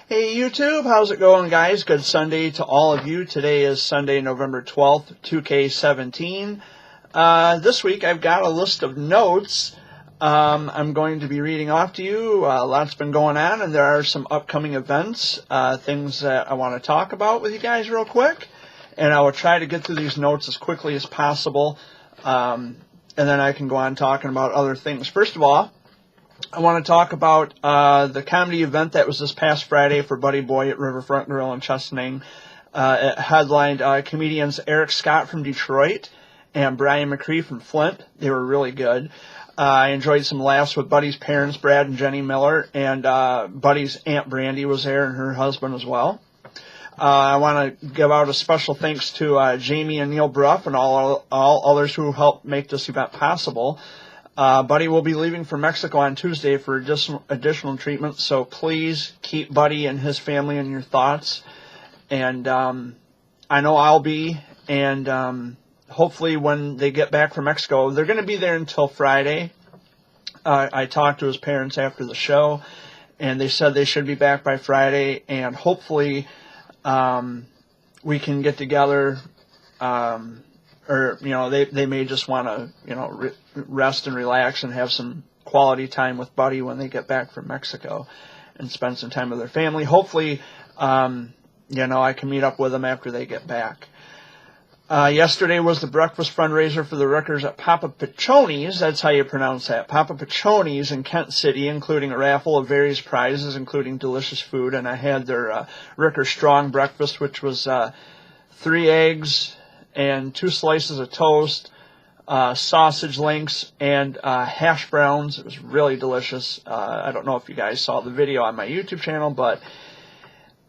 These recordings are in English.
Hey YouTube, how's it going, guys? Good Sunday to all of you. Today is Sunday, November 12th, 2K17. This week I've got a list of notes I'm going to be reading off to you. A lot's been going on, and there are some upcoming events, things that I want to talk about with you guys real quick. And I will try to get through these notes as quickly as possible, and then I can go on talking about other things. First of all, I want to talk about the comedy event that was this past Friday for Buddy Boy at Riverfront Grill in Chesaning. It headlined comedians Eric Scott from Detroit and Brian McCree from Flint. They were really good. I enjoyed some laughs with Buddy's parents, Brad and Jenny Miller, and Buddy's Aunt Brandy was there and her husband as well. I want to give out a special thanks to Jamie and Neil Bruff and all others who helped make this event possible. Buddy will be leaving for Mexico on Tuesday for additional treatment, so please keep Buddy and his family in your thoughts. And I know I'll be, and hopefully when they get back from Mexico, they're going to be there until Friday. I talked to his parents after the show, and they said they should be back by Friday, and hopefully we can get together. Or, they may just want to, rest and relax and have some quality time with Buddy when they get back from Mexico and spend some time with their family. Hopefully, I can meet up with them after they get back. Yesterday was the breakfast fundraiser for the Rickers at Papa Piccioni's. That's how you pronounce that. Papa Piccioni's in Kent City, including a raffle of various prizes, including delicious food. And I had their Ricker Strong breakfast, which was 3 eggs and 2 slices of toast, sausage links, and hash browns. It was really delicious. I don't know if you guys saw the video on my YouTube channel, but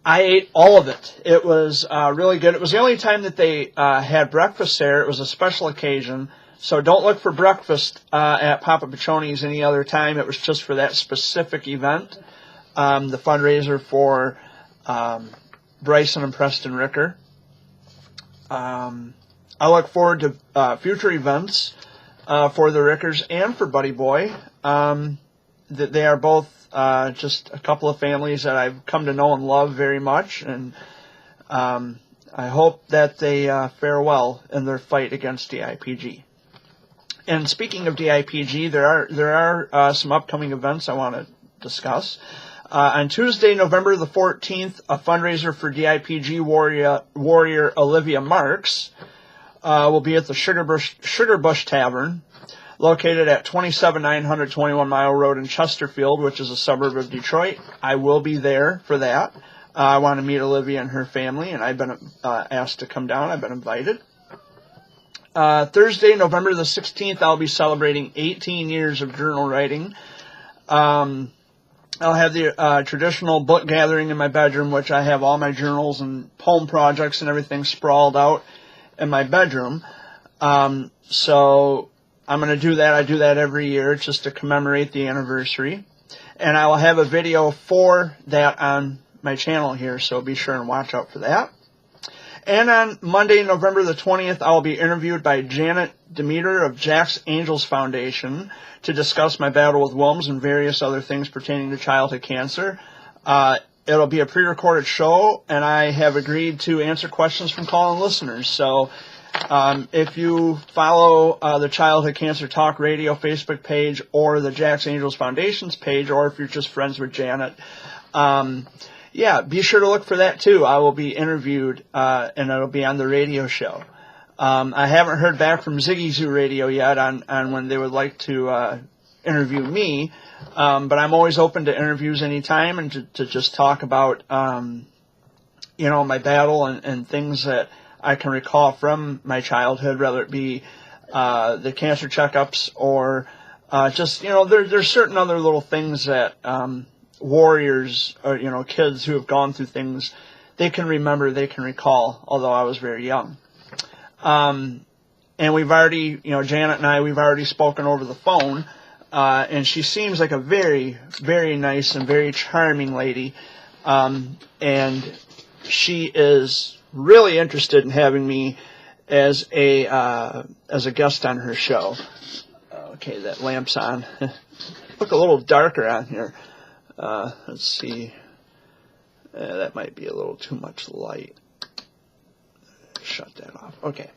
I ate all of it. It was really good. It was the only time that they had breakfast there. It was a special occasion, so don't look for breakfast at Papa Piccioni's any other time. It was just for that specific event, the fundraiser for Bryson and Preston Ricker. I look forward to future events for the Rickers and for Buddy Boy. They are both just a couple of families that I've come to know and love very much, and I hope that they fare well in their fight against DIPG. And speaking of DIPG, there are some upcoming events I want to discuss. On Tuesday, November the 14th, a fundraiser for DIPG warrior Olivia Marks will be at the Sugar Bush Tavern, located at 27900 21 Mile Road in Chesterfield, which is a suburb of Detroit. I will be there for that. I want to meet Olivia and her family, and I've been asked to come down. I've been invited. Thursday, November the 16th, I'll be celebrating 18 years of journal writing. I'll have the traditional book gathering in my bedroom, which I have all my journals and poem projects and everything sprawled out in my bedroom. So I'm going to do that. I do that every year just to commemorate the anniversary. And I will have a video for that on my channel here, so be sure and watch out for that. And on Monday, November the 20th, I will be interviewed by Janet Demeter of Jack's Angels Foundation to discuss my battle with Wilms and various other things pertaining to childhood cancer. It'll be a pre-recorded show, and I have agreed to answer questions from call-in listeners. So if you follow the Childhood Cancer Talk Radio Facebook page or the Jack's Angels Foundation's page, or if you're just friends with Janet, be sure to look for that too. I will be interviewed, and it'll be on the radio show. I haven't heard back from Ziggy Zoo Radio yet on when they would like to interview me, but I'm always open to interviews anytime and to just talk about, my battle and things that I can recall from my childhood, whether it be the cancer checkups or there's certain other little things that warriors or, kids who have gone through things, they can remember, they can recall, although I was very young. And we've already, Janet and I, we've already spoken over the phone, and she seems like a very, very nice and very charming lady. And she is really interested in having me as a guest on her show. Okay, that lamp's on. Look a little darker on here. Let's see. That might be a little too much light. Shut that off. Okay.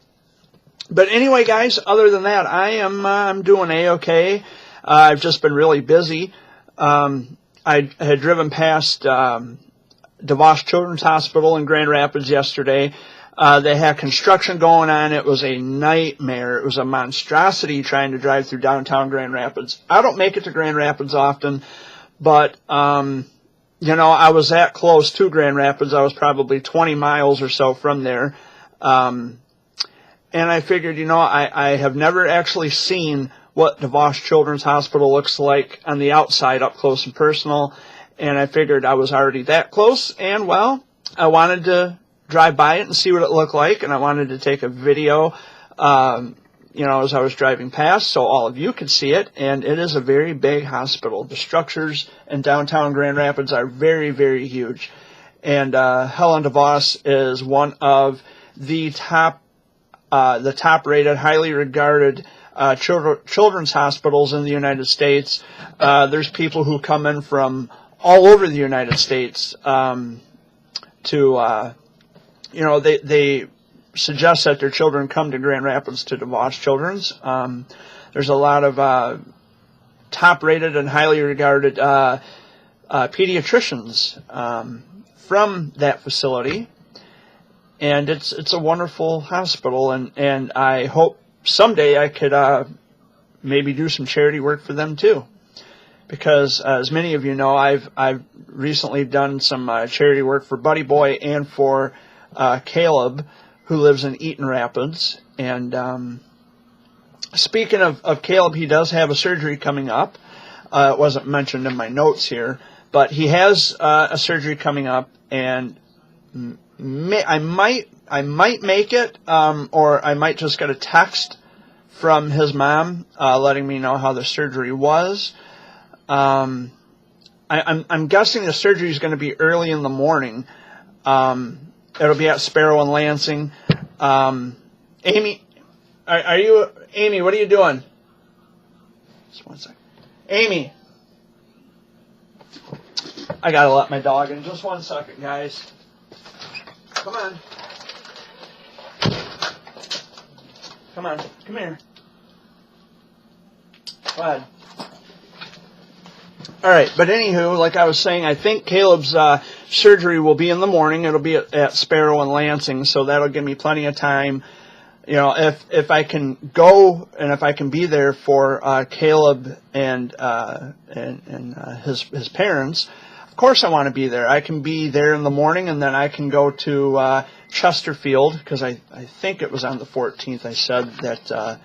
But anyway, guys, other than that, I'm doing A-okay. I've just been really busy. I had driven past DeVos Children's Hospital in Grand Rapids yesterday. They had construction going on. It was a nightmare. It was a monstrosity trying to drive through downtown Grand Rapids. I don't make it to Grand Rapids often, but you know, I was that close to Grand Rapids. I was probably 20 miles or so from there. And I figured, you know, I have never actually seen what DeVos Children's Hospital looks like on the outside, up close and personal. And I figured I was already that close. And, well, I wanted to drive by it and see what it looked like. And I wanted to take a video, you know, as I was driving past so all of you could see it. And it is a very big hospital. The structures in downtown Grand Rapids are very, very huge. And Helen DeVos is one of the top-rated, highly regarded children's hospitals in the United States. There's people who come in from all over the United States to, you know, they suggest that their children come to Grand Rapids to DeVos Children's. There's a lot of top-rated and highly regarded pediatricians from that facility. And it's a wonderful hospital, and I hope someday I could maybe do some charity work for them too. Because as many of you know, I've recently done some charity work for Buddy Boy and for Caleb, who lives in Eaton Rapids. And speaking of Caleb, he does have a surgery coming up. It wasn't mentioned in my notes here, but he has a surgery coming up, and I might make it, or I might just get a text from his mom letting me know how the surgery was. I'm guessing the surgery is going to be early in the morning. It'll be at Sparrow and Lansing. Amy, Amy, what are you doing? Just one second. Amy, I gotta let my dog in. Just 1 second, guys. Come on. Come on. Come here. Go ahead. All right. But anywho, like I was saying, I think Caleb's surgery will be in the morning. It'll be at Sparrow and Lansing, so that'll give me plenty of time. You know, if I can go and if I can be there for Caleb and his parents. Of course I want to be there. I can be there in the morning, and then I can go to Chesterfield, because I think it was on the 14th I said that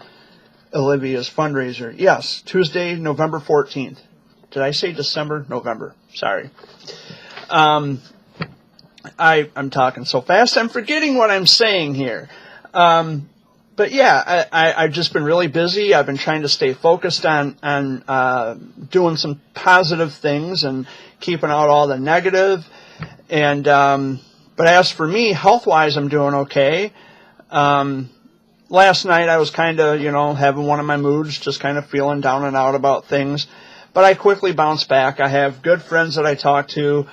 Olivia's fundraiser. Yes, Tuesday, November 14th. Did I say December? November. Sorry. I'm talking so fast, I'm forgetting what I'm saying here. But yeah, I've just been really busy. I've been trying to stay focused on doing some positive things and keeping out all the negative. And but as for me, health-wise, I'm doing okay. Last night I was kind of, you know, having one of my moods, just kind of feeling down and out about things. But I quickly bounced back. I have good friends that I talk to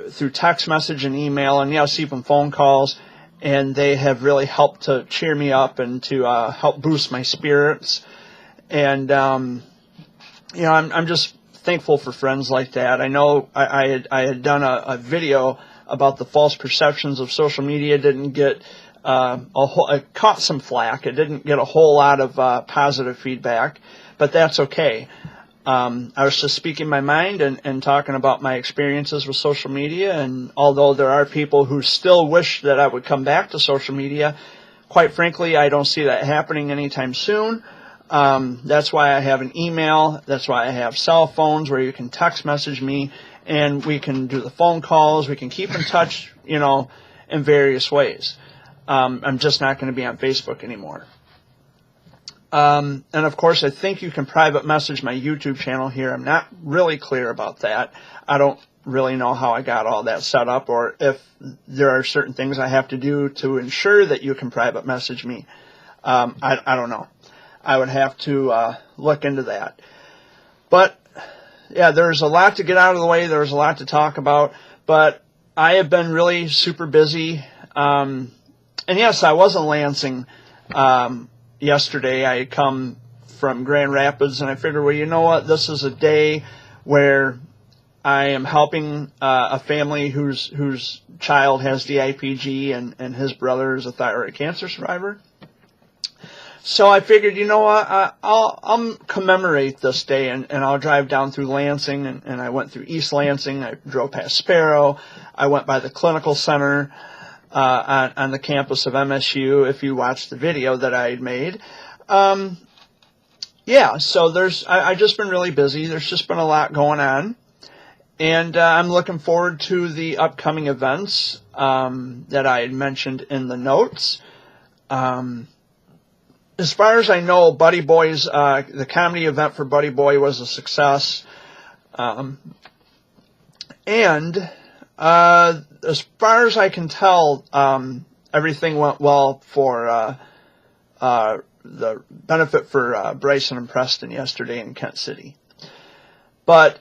through text message and email, and yes, even phone calls. And they have really helped to cheer me up and to help boost my spirits. And, you know, I'm just thankful for friends like that. I know I had done a video about the false perceptions of social media. Didn't get it caught some flack. It didn't get a whole lot of positive feedback, but that's okay. I was just speaking my mind and talking about my experiences with social media, and although there are people who still wish that I would come back to social media, quite frankly, I don't see that happening anytime soon. That's why I have an email. That's why I have cell phones where you can text message me, and we can do the phone calls. We can keep in touch, you know, in various ways. I'm just not going to be on Facebook anymore. And of course, I think you can private message my YouTube channel here. I'm not really clear about that. I don't really know how I got all that set up, or if there are certain things I have to do to ensure that you can private message me. I don't know. I would have to look into that. But yeah, there's a lot to get out of the way. There's a lot to talk about. But I have been really super busy. And yes, I was in Lansing yesterday. I had come from Grand Rapids, and I figured, well, you know what? This is a day where I am helping a family whose child has DIPG, and his brother is a thyroid cancer survivor. So I figured, you know what, I'll commemorate this day, and I'll drive down through Lansing, and I went through East Lansing. I drove past Sparrow. I went by the clinical center on the campus of MSU, if you watched the video that I had made. Yeah, so I've just been really busy. There's just been a lot going on. And I'm looking forward to the upcoming events that I had mentioned in the notes. As far as I know, Buddy Boy's, the comedy event for Buddy Boy was a success. And as far as I can tell, everything went well for the benefit for Bryson and Preston yesterday in Kent City. But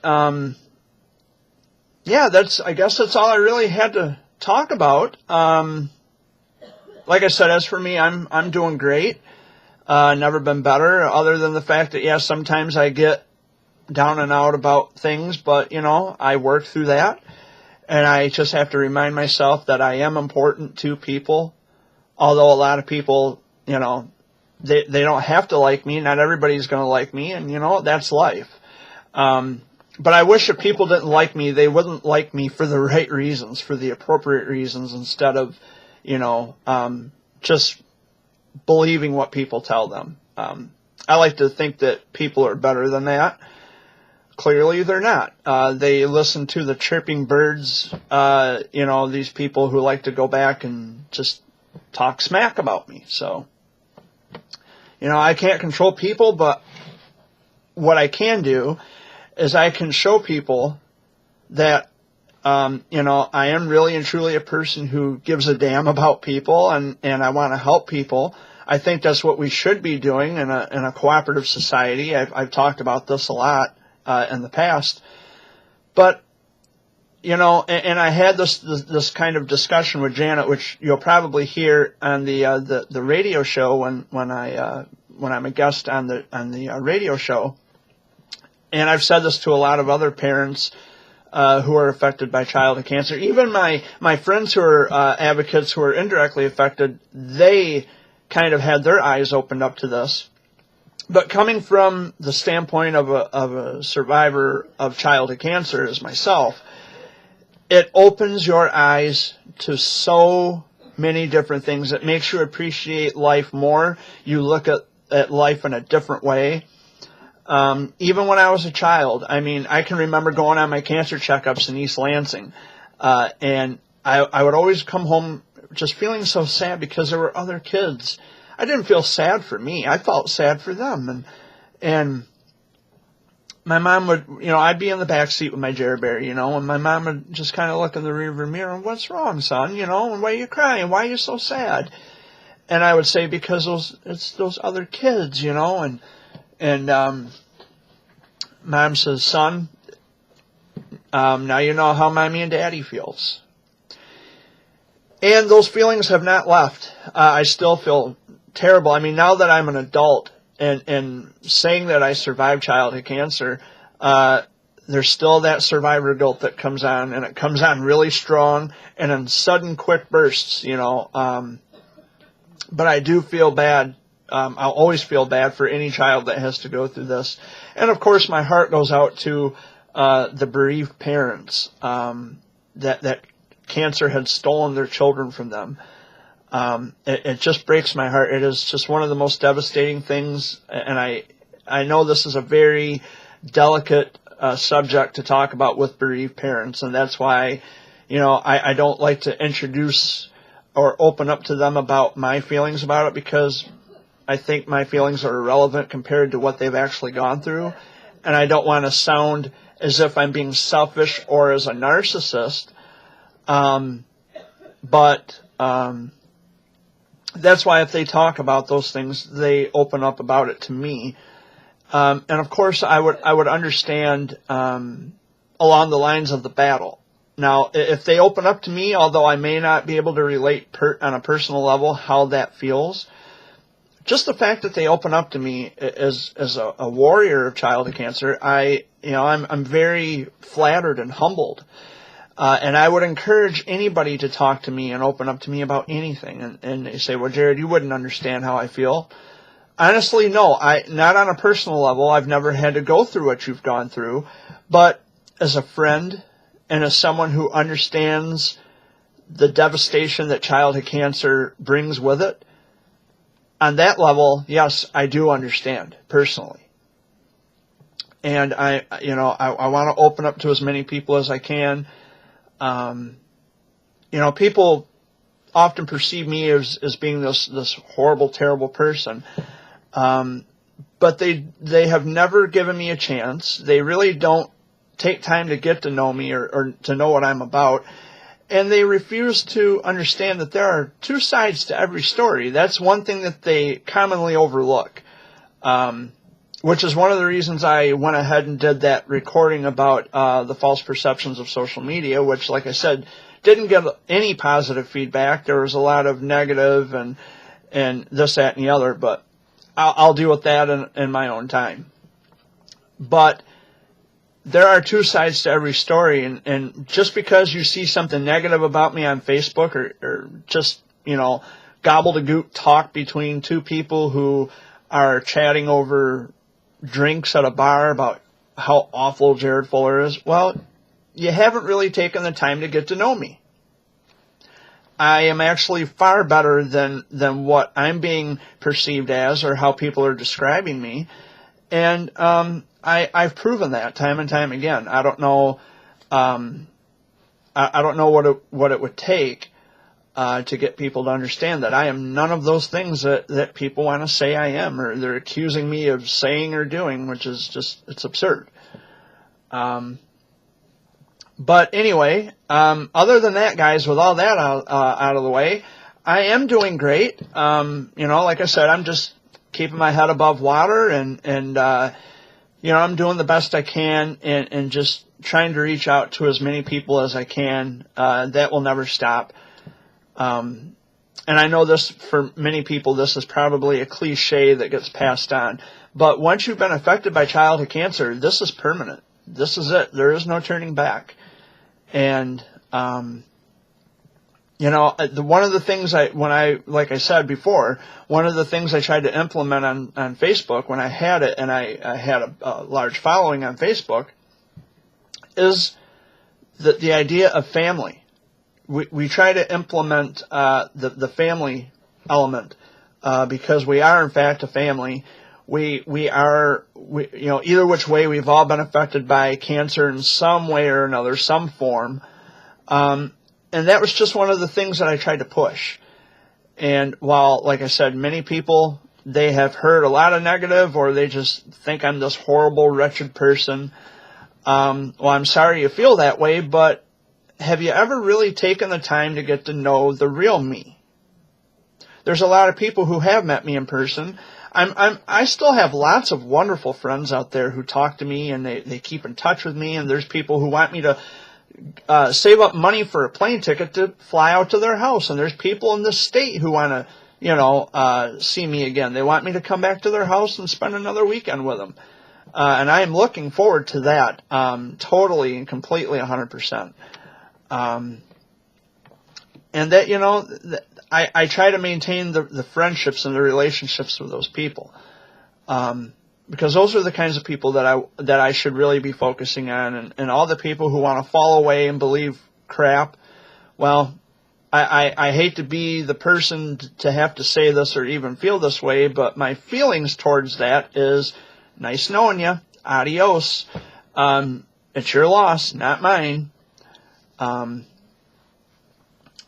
yeah, I guess that's all I really had to talk about. Like I said, as for me, I'm doing great. Never been better, other than the fact that, yeah, sometimes I get down and out about things, but, you know, I work through that, and I just have to remind myself that I am important to people, although a lot of people, you know, they don't have to like me. Not everybody's going to like me, and, you know, that's life. But I wish if people didn't like me, they wouldn't like me for the right reasons, for the appropriate reasons, instead of, you know, just believing what people tell them. I like to think that people are better than that. Clearly they're not. They listen to the chirping birds, you know, these people who like to go back and just talk smack about me. So, you know, I can't control people, but what I can do is I can show people that, you know, I am really and truly a person who gives a damn about people, and I want to help people. I think that's what we should be doing in a cooperative society. I've talked about this a lot in the past. But, you know, and I had this kind of discussion with Janet, which you'll probably hear on the radio show when I'm a guest on the radio show. And I've said this to a lot of other parents who are affected by childhood cancer. Even my friends who are advocates who are indirectly affected, they kind of had their eyes opened up to this. But coming from the standpoint of a survivor of childhood cancer as myself, it opens your eyes to so many different things. It makes you appreciate life more. You look at life in a different way. Even when I was a child, I mean, I can remember going on my cancer checkups in East Lansing, and I would always come home just feeling so sad because there were other kids. I didn't feel sad for me. I felt sad for them. And my mom would, you know, I'd be in the back seat with my Jerry Bear, you know, and my mom would just kind of look in the rearview mirror and, what's wrong, son? You know, and why are you crying? Why are you so sad? And I would say, because it's those other kids, you know, and Mom says, son, now you know how Mommy and Daddy feels. And those feelings have not left. I still feel terrible. I mean, now that I'm an adult and saying that I survived childhood cancer, there's still that survivor guilt that comes on, and it comes on really strong and in sudden, quick bursts, you know. But I do feel bad. I'll always feel bad for any child that has to go through this. And, of course, my heart goes out to the bereaved parents that cancer had stolen their children from them. It just breaks my heart. It is just one of the most devastating things, and I know this is a very delicate subject to talk about with bereaved parents, and that's why, you know, I don't like to introduce or open up to them about my feelings about it, because I think my feelings are irrelevant compared to what they've actually gone through, and I don't want to sound as if I'm being selfish or as a narcissist, but that's why if they talk about those things, they open up about it to me. And of course, I would understand along the lines of the battle. Now, if they open up to me, although I may not be able to relate on a personal level how that feels, just the fact that they open up to me as a warrior of childhood cancer, I'm very flattered and humbled. And I would encourage anybody to talk to me and open up to me about anything. And they say, well, Jared, you wouldn't understand how I feel. Honestly, no, not on a personal level. I've never had to go through what you've gone through, but as a friend and as someone who understands the devastation that childhood cancer brings with it, on that level, yes, I do understand personally. And I want to open up to as many people as I can. People often perceive me as being this horrible, terrible person. But they have never given me a chance. They really don't take time to get to know me or to know what I'm about. And they refuse to understand that there are two sides to every story. That's one thing that they commonly overlook, which is one of the reasons I went ahead and did that recording about the false perceptions of social media, which, like I said, didn't get any positive feedback. There was a lot of negative and this, that, and the other, but I'll deal with that in my own time. But there are two sides to every story, and just because you see something negative about me on Facebook or just, gobbledygook talk between two people who are chatting over drinks at a bar about how awful Jared Fuller is, well, you haven't really taken the time to get to know me. I am actually far better than what I'm being perceived as or how people are describing me. And I've proven that time and time again. I don't know I don't know what it would take to get people to understand that I am none of those things that people want to say I am, or they're accusing me of saying or doing, which is just, it's absurd. But anyway, other than that, guys, with all that out of the way, I am doing great. Like I said, I'm just keeping my head above water and I'm doing the best I can and just trying to reach out to as many people as I can. That will never stop. And I know this, for many people, this is probably a cliche that gets passed on. But once you've been affected by childhood cancer, this is permanent. This is it. There is no turning back. And, one of the things like I said before, one of the things I tried to implement on Facebook when I had it, and I had a large following on Facebook, is the idea of family. We try to implement the family element because we are in fact a family. We are either which way, we've all been affected by cancer in some way or another, some form. And that was just one of the things that I tried to push. And while, like I said, many people, they have heard a lot of negative, or they just think I'm this horrible, wretched person. Well, I'm sorry you feel that way, but have you ever really taken the time to get to know the real me? There's a lot of people who have met me in person. I still have lots of wonderful friends out there who talk to me, and they keep in touch with me, and there's people who want me to save up money for a plane ticket to fly out to their house, and there's people in the state who want to see me again. They want me to come back to their house and spend another weekend with them. And I am looking forward to that totally and completely 100%. And that, I try to maintain the friendships and the relationships with those people, because those are the kinds of people that I should really be focusing on, and all the people who want to fall away and believe crap. Well, I hate to be the person to have to say this or even feel this way, but my feelings towards that is, nice knowing you, adios. It's your loss, not mine.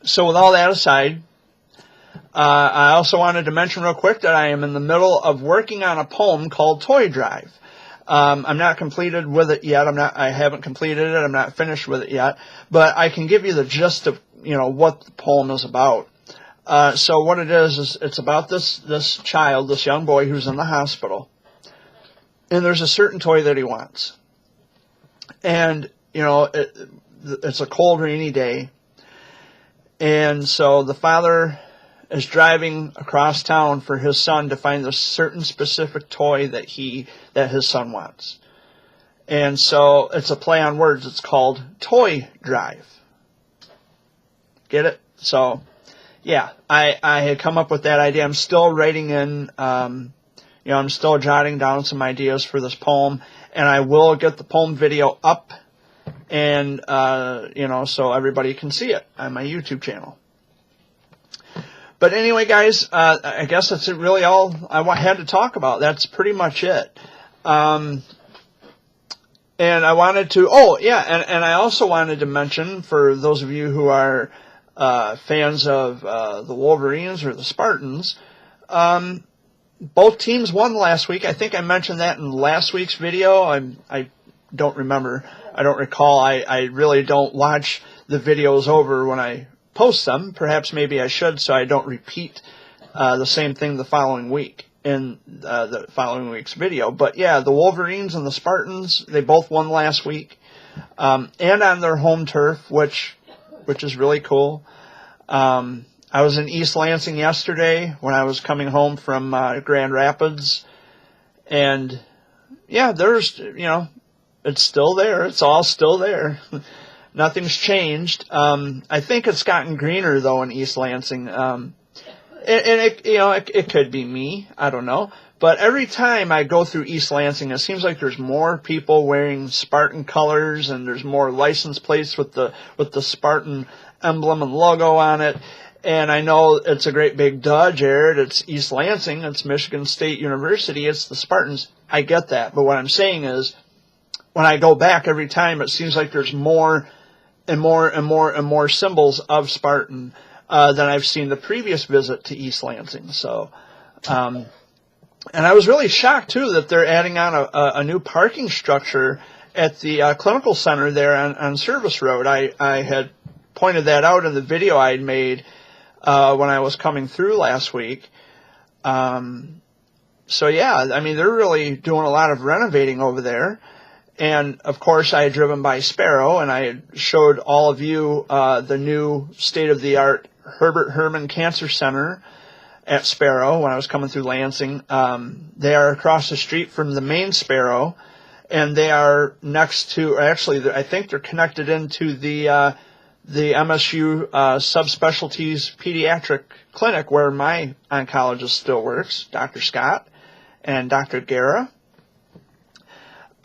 So with all that aside, I also wanted to mention real quick that I am in the middle of working on a poem called Toy Drive. I'm not completed with it yet. I haven't completed it. I'm not finished with it yet, but I can give you the gist of, what the poem is about. So what it is it's about this child, this young boy who's in the hospital, and there's a certain toy that he wants. And, the it's a cold, rainy day. And so the father is driving across town for his son to find a certain specific toy that his son wants. And so it's a play on words. It's called Toy Drive. Get it? So, yeah, I had come up with that idea. I'm still writing in, I'm still jotting down some ideas for this poem, and I will get the poem video up, and, so everybody can see it on my YouTube channel. But anyway, guys, I guess that's really all I had to talk about. That's pretty much it. And I wanted to, and I also wanted to mention, for those of you who are fans of the Wolverines or the Spartans, both teams won last week. I think I mentioned that in last week's video. I don't remember. I don't recall. I really don't watch the videos over when I post them. Perhaps maybe I should, so I don't repeat the same thing the following week in the following week's video. But yeah, the Wolverines and the Spartans, they both won last week, and on their home turf, which is really cool. I was in East Lansing yesterday when I was coming home from Grand Rapids, and yeah, there's, it's still there. It's all still there. Nothing's changed. I think it's gotten greener though in East Lansing. And it could be me. I don't know. But every time I go through East Lansing, it seems like there's more people wearing Spartan colors, and there's more license plates with the Spartan emblem and logo on it. And I know it's a great big duh, Jared. It's East Lansing. It's Michigan State University. It's the Spartans. I get that. But what I'm saying is, when I go back every time, it seems like there's more and more and more and more symbols of Spartan than I've seen the previous visit to East Lansing. So, and I was really shocked too that they're adding on a new parking structure at the clinical center there on Service Road. I had pointed that out in the video I had made when I was coming through last week. So yeah, I mean, they're really doing a lot of renovating over there. And, of course, I had driven by Sparrow, and I had showed all of you the new state-of-the-art Herbert Herman Cancer Center at Sparrow when I was coming through Lansing. They are across the street from the main Sparrow, and they are next to, actually, I think they're connected into the MSU subspecialties pediatric clinic where my oncologist still works, Dr. Scott and Dr. Guerra.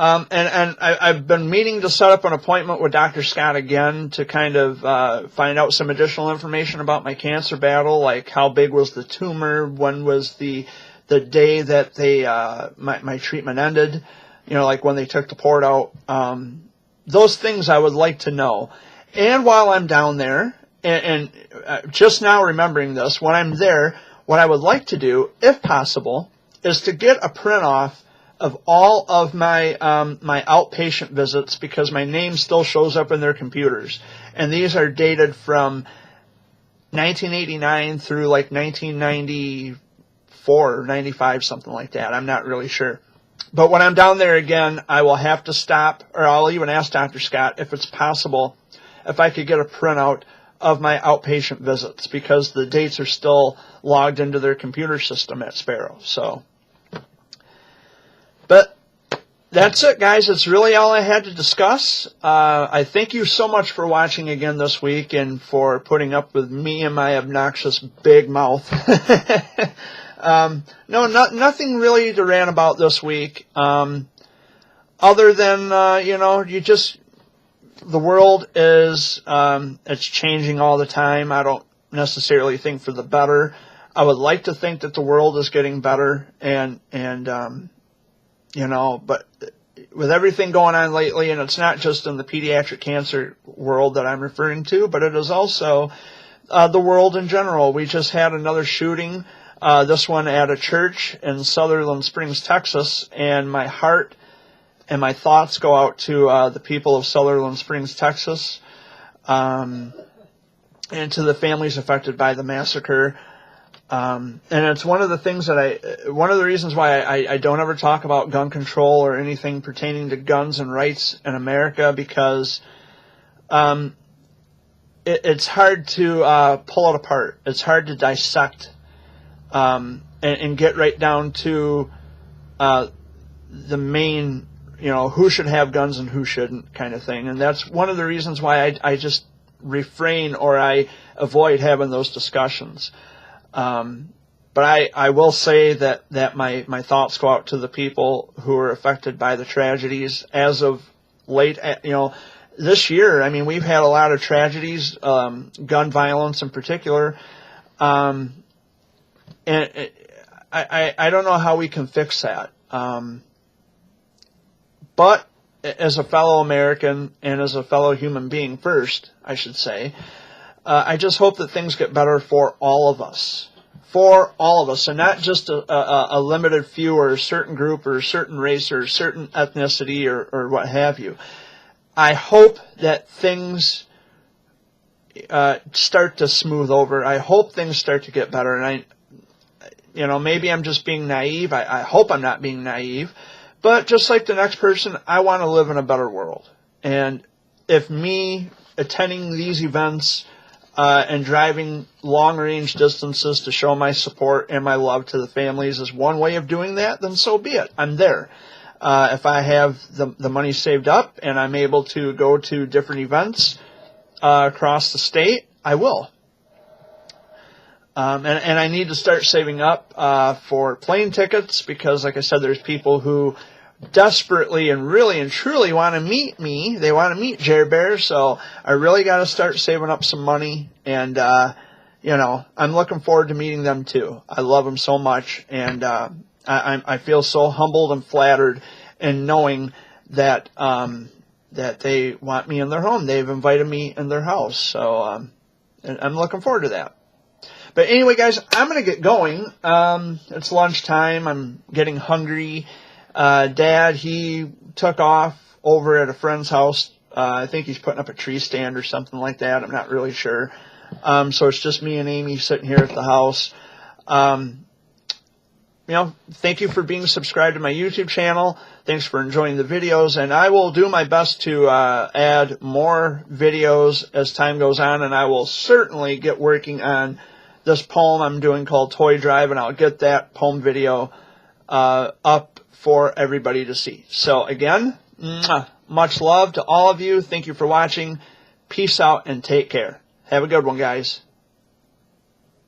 And I've been meaning to set up an appointment with Dr. Scott again to kind of find out some additional information about my cancer battle, like how big was the tumor, when was the day that they my treatment ended, like when they took the port out. Those things I would like to know. And while I'm down there, and just now remembering this, when I'm there, what I would like to do, if possible, is to get a print off of all of my my outpatient visits, because my name still shows up in their computers, and these are dated from 1989 through like 1994 or 95, something like that. I'm not really sure. But when I'm down there again, I will have to stop, or I'll even ask Dr. Scott if it's possible if I could get a printout of my outpatient visits, because the dates are still logged into their computer system at Sparrow. So, but that's it, guys. It's really all I had to discuss. I thank you so much for watching again this week and for putting up with me and my obnoxious big mouth. Nothing really to rant about this week, other than, the world is, it's changing all the time. I don't necessarily think for the better. I would like to think that the world is getting better, but with everything going on lately, and it's not just in the pediatric cancer world that I'm referring to, but it is also the world in general. We just had another shooting, this one at a church in Sutherland Springs, Texas, and my heart and my thoughts go out to the people of Sutherland Springs, Texas, and to the families affected by the massacre. And it's one of the things that one of the reasons why I don't ever talk about gun control or anything pertaining to guns and rights in America, because it's hard to pull it apart. It's hard to dissect and get right down to the main, who should have guns and who shouldn't kind of thing. And that's one of the reasons why I just refrain or I avoid having those discussions. But I will say that my thoughts go out to the people who are affected by the tragedies as of late. This year, I mean, we've had a lot of tragedies, gun violence in particular. And I don't know how we can fix that. But as a fellow American and as a fellow human being first, I should say, I just hope that things get better for all of us. For all of us, and not just a limited few or a certain group or a certain race or a certain ethnicity or what have you. I hope that things start to smooth over. I hope things start to get better. And maybe I'm just being naive. I hope I'm not being naive. But just like the next person, I want to live in a better world. And if me attending these events and driving long-range distances to show my support and my love to the families is one way of doing that, then so be it. I'm there. If I have the money saved up and I'm able to go to different events across the state, I will. And I need to start saving up for plane tickets because, like I said, there's people who desperately and really and truly want to meet me. They want to meet Jer Bear, so I really got to start saving up some money. And, I'm looking forward to meeting them too. I love them so much, and I feel so humbled and flattered in knowing that that they want me in their home. They've invited me in their house, so I'm looking forward to that. But anyway, guys, I'm going to get going. It's lunchtime. I'm getting hungry. Dad, he took off over at a friend's house. I think he's putting up a tree stand or something like that. I'm not really sure. So it's just me and Amy sitting here at the house. Thank you for being subscribed to my YouTube channel. Thanks for enjoying the videos. And I will do my best to add more videos as time goes on. And I will certainly get working on this poem I'm doing called Toy Drive. And I'll get that poem video up for everybody to see. So again, much love to all of you. Thank you for watching. Peace out and take care. Have a good one, guys.